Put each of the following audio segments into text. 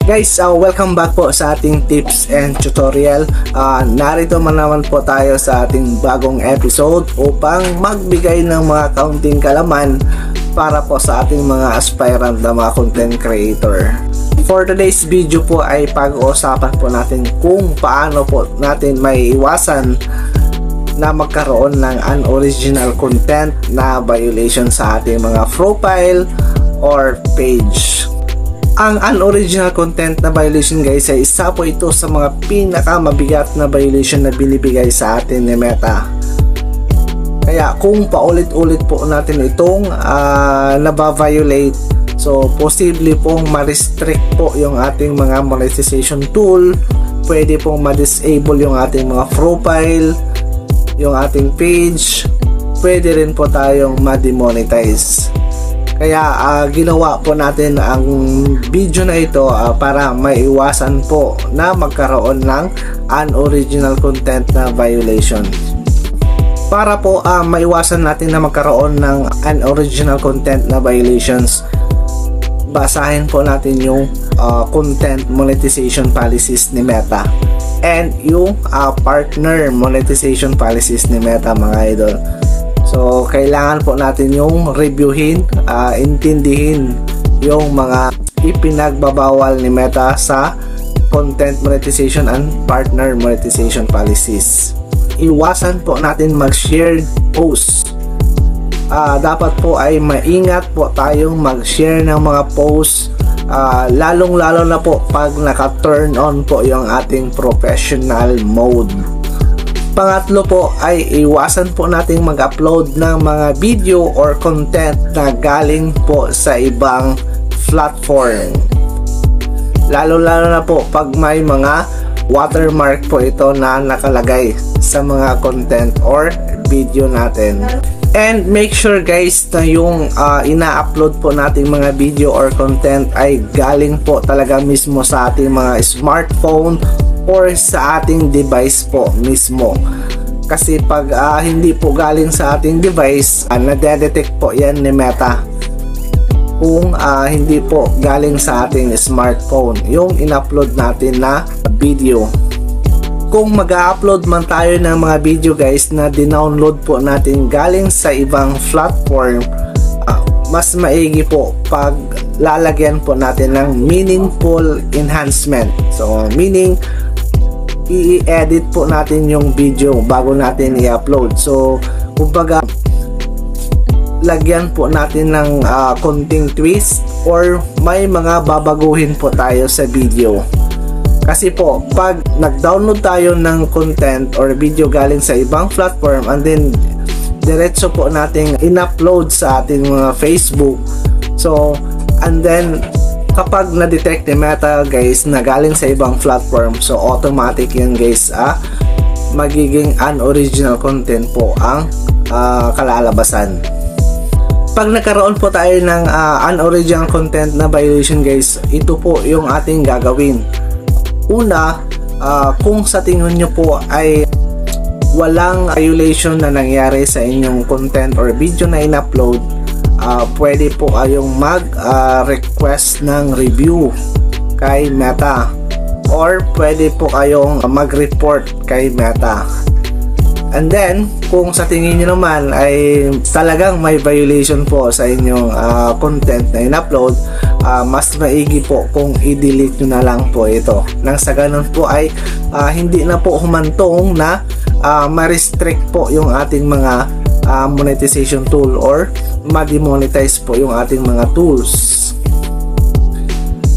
Guys, welcome back po sa ating tips and tutorial. Narito man naman po tayo sa ating bagong episode upang magbigay ng mga kaunting kalaman para po sa ating mga aspirant na mga content creator. For today's video po ay pag-uusapan po natin kung paano po natin may iwasan na magkaroon ng unoriginal content na violation sa ating mga profile or page. Ang unoriginal content na violation guys ay isa po ito sa mga pinakamabigat na violation na binibigay sa atin ni Meta. Kaya kung paulit-ulit po natin itong nababiolate, so posible pong ma-restrict po yung ating mga monetization tool, pwede pong ma-disable yung ating mga profile, yung ating page, pwede rin po tayong ma-demonetize. Kaya ginawa po natin ang video na ito para maiwasan po na magkaroon ng unoriginal content na violation. Para po maiwasan natin na magkaroon ng unoriginal content na violations, basahin po natin yung content monetization policies ni Meta and yung partner monetization policies ni Meta, mga idol. So, kailangan po natin yung reviewin, intindihin yung mga ipinagbabawal ni Meta sa content monetization and partner monetization policies. Iwasan po natin mag-share posts. Dapat po ay maingat po tayong mag-share ng mga posts, lalong-lalo na po pag naka-turn on po yung ating professional mode. Pangatlo po ay iwasan po nating mag-upload ng mga video or content na galing po sa ibang platform. Lalo-lalo na po pag may mga watermark po ito na nakalagay sa mga content or video natin. And make sure guys na yung ina-upload po nating mga video or content ay galing po talaga mismo sa ating mga smartphone or sa ating device po mismo. Kasi pag hindi po galing sa ating device, nadedetect po yan ni Meta kung hindi po galing sa ating smartphone yung in-upload natin na video. Kung mag-upload man tayo ng mga video guys na dinownload po natin galing sa ibang platform, mas maigi po pag lalagyan po natin ng meaningful enhancement. So meaning i-edit po natin yung video bago natin i-upload. So kumbaga lagyan po natin ng konting twist or may mga babaguhin po tayo sa video. Kasi po pag nag-download tayo ng content or video galing sa ibang platform and then diretso po nating in-upload sa ating mga Facebook, so and then kapag na-detect ni Meta guys na galing sa ibang platform, so automatic yun guys, magiging unoriginal content po ang kalalabasan. Pag nagkaroon po tayo ng unoriginal content na violation guys, ito po yung ating gagawin. Una, kung sa tingin nyo po ay walang violation na nangyari sa inyong content or video na in-upload, pwede po kayong mag-request ng review kay Meta or pwede po kayong mag-report kay Meta. And then kung sa tingin nyo naman ay talagang may violation po sa inyong content na in-upload, mas maigi po kung i-delete nyo na lang po ito. Nang sa ganun po ay hindi na po humantong na ma-restrict po yung ating mga monetization tool or ma-demonetize po yung ating mga tools.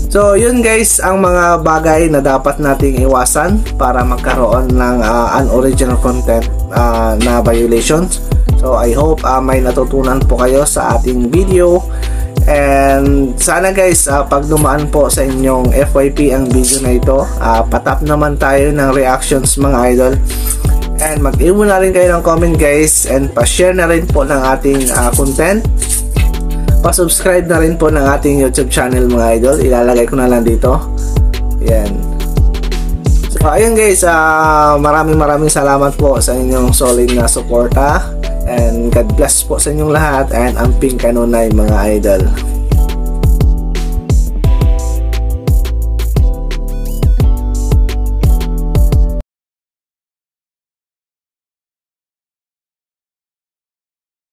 So yun guys ang mga bagay na dapat nating iwasan para magkaroon ng unoriginal content na violations. So I hope may natutunan po kayo sa ating video. And sana guys pag dumaan po sa inyong FYP ang video na ito, patap naman tayo ng reactions mga idol. And mag-iwan na rin kayo ng comment guys, and pa-share na rin po ng ating content. Pa-subscribe na rin po ng ating YouTube channel mga idol, ilalagay ko na lang dito. Yan. So ayun guys, maraming salamat po sa inyong solid na suporta, and God bless po sa inyong lahat, and amping kanunay mga idol.